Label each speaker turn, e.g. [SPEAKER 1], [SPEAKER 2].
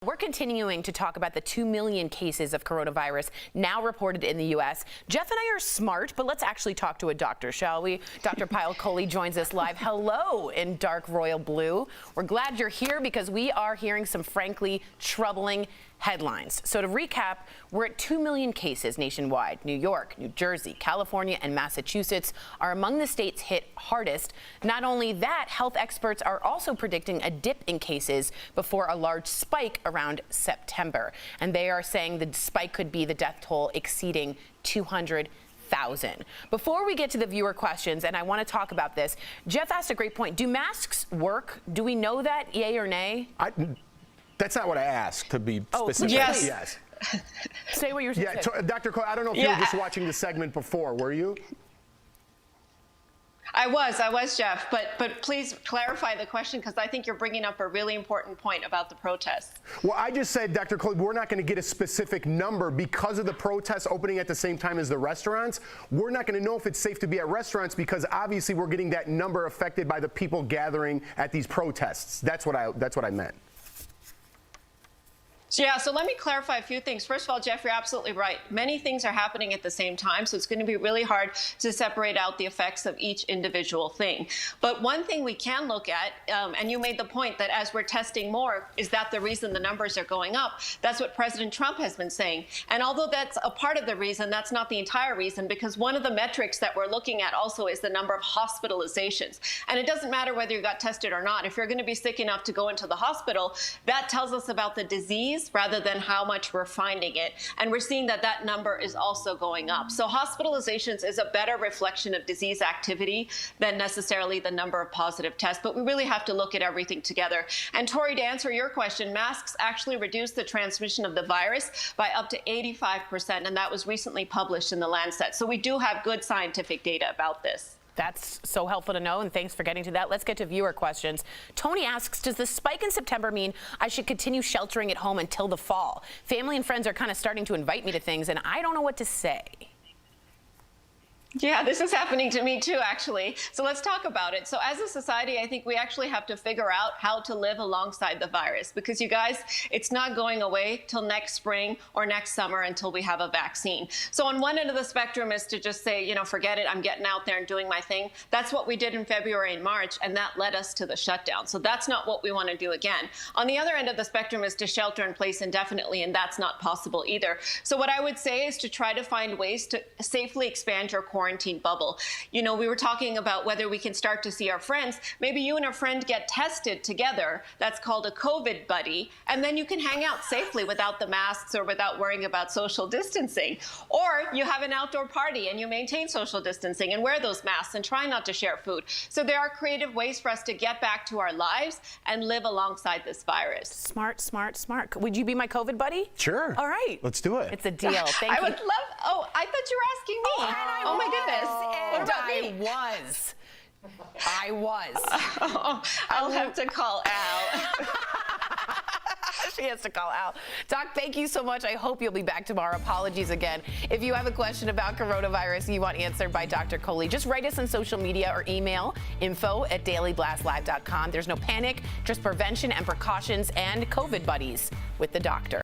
[SPEAKER 1] We're continuing to talk about the 2 million cases of coronavirus now reported in the U.S. Jeff and I are smart, but let's actually talk to a doctor, shall we? Dr. Payal Kohli joins us live. Hello in dark royal blue. We're glad you're here because we are hearing some frankly troubling headlines. So to recap, we're at 2 million cases nationwide. New York, New Jersey, California, and Massachusetts are among the states hit hardest. Not only that, health experts are also predicting a dip in cases before a large spike around September. And they are saying the spike could be the death toll exceeding 200,000. Before we get to the viewer questions, and I want to talk about this, Jeff asked a great point. Do masks work? Do we know that, yay or nay?
[SPEAKER 2] That's not what I asked, to be specific.
[SPEAKER 3] Yes.
[SPEAKER 1] Say what you're saying.
[SPEAKER 2] Yeah, Dr. Kohli, I don't know if you were just watching the segment before, were you?
[SPEAKER 3] I was, Jeff, but please clarify the question because I think you're bringing up a really important point about the protests.
[SPEAKER 2] Well, I just said, Dr. Kohli, we're not going to get a specific number because of the protests opening at the same time as the restaurants. We're not going to know if it's safe to be at restaurants because obviously we're getting that number affected by the people gathering at these protests. That's what I meant.
[SPEAKER 3] So let me clarify a few things. First of all, Jeff, you're absolutely right. Many things are happening at the same time, so it's going to be really hard to separate out the effects of each individual thing. But one thing we can look at, and you made the point that as we're testing more, is that the reason the numbers are going up? That's what President Trump has been saying. And although that's a part of the reason, that's not the entire reason, because one of the metrics that we're looking at also is the number of hospitalizations. And it doesn't matter whether you got tested or not. If you're going to be sick enough to go into the hospital, that tells us about the disease rather than how much we're finding it. And we're seeing that that number is also going up. So hospitalizations is a better reflection of disease activity than necessarily the number of positive tests. But we really have to look at everything together. And Tori, to answer your question, masks actually reduce the transmission of the virus by up to 85%. And that was recently published in the Lancet. So we do have good scientific data about this.
[SPEAKER 1] That's so helpful to know, and thanks for getting to that. Let's get to viewer questions. Tony asks, does the spike in September mean I should continue sheltering at home until the fall? Family and friends are kind of starting to invite me to things, and I don't know what to say.
[SPEAKER 3] Yeah, this is happening to me too, actually. So let's talk about it. So as a society, I think we actually have to figure out how to live alongside the virus because, you guys, it's not going away till next spring or next summer until we have a vaccine. So on one end of the spectrum is to just say, you know, forget it, I'm getting out there and doing my thing. That's what we did in February and March, and that led us to the shutdown. So that's not what we want to do again. On the other end of the spectrum is to shelter in place indefinitely, and that's not possible either. So what I would say is to try to find ways to safely expand your quarantine bubble. You know, we were talking about whether we can start to see our friends. Maybe you and a friend get tested together. That's called a COVID buddy. And then you can hang out safely without the masks or without worrying about social distancing. Or you have an outdoor party and you maintain social distancing and wear those masks and try not to share food. So there are creative ways for us to get back to our lives and live alongside this virus.
[SPEAKER 1] Smart, smart, smart. Would you be my COVID buddy?
[SPEAKER 2] Sure.
[SPEAKER 1] All right.
[SPEAKER 2] Let's do it.
[SPEAKER 1] It's a deal. Thank you.
[SPEAKER 3] I would love, oh, I thought you were asking me. Oh my goodness. What about me?
[SPEAKER 1] I was.
[SPEAKER 3] Oh, I'll have to call Al.
[SPEAKER 1] She has to call Al. Doc, thank you so much. I hope you'll be back tomorrow. Apologies again. If you have a question about coronavirus you want answered by Dr. Kohli, just write us on social media or email info@dailyblastlive.com. There's no panic, just prevention and precautions and COVID buddies with the doctor.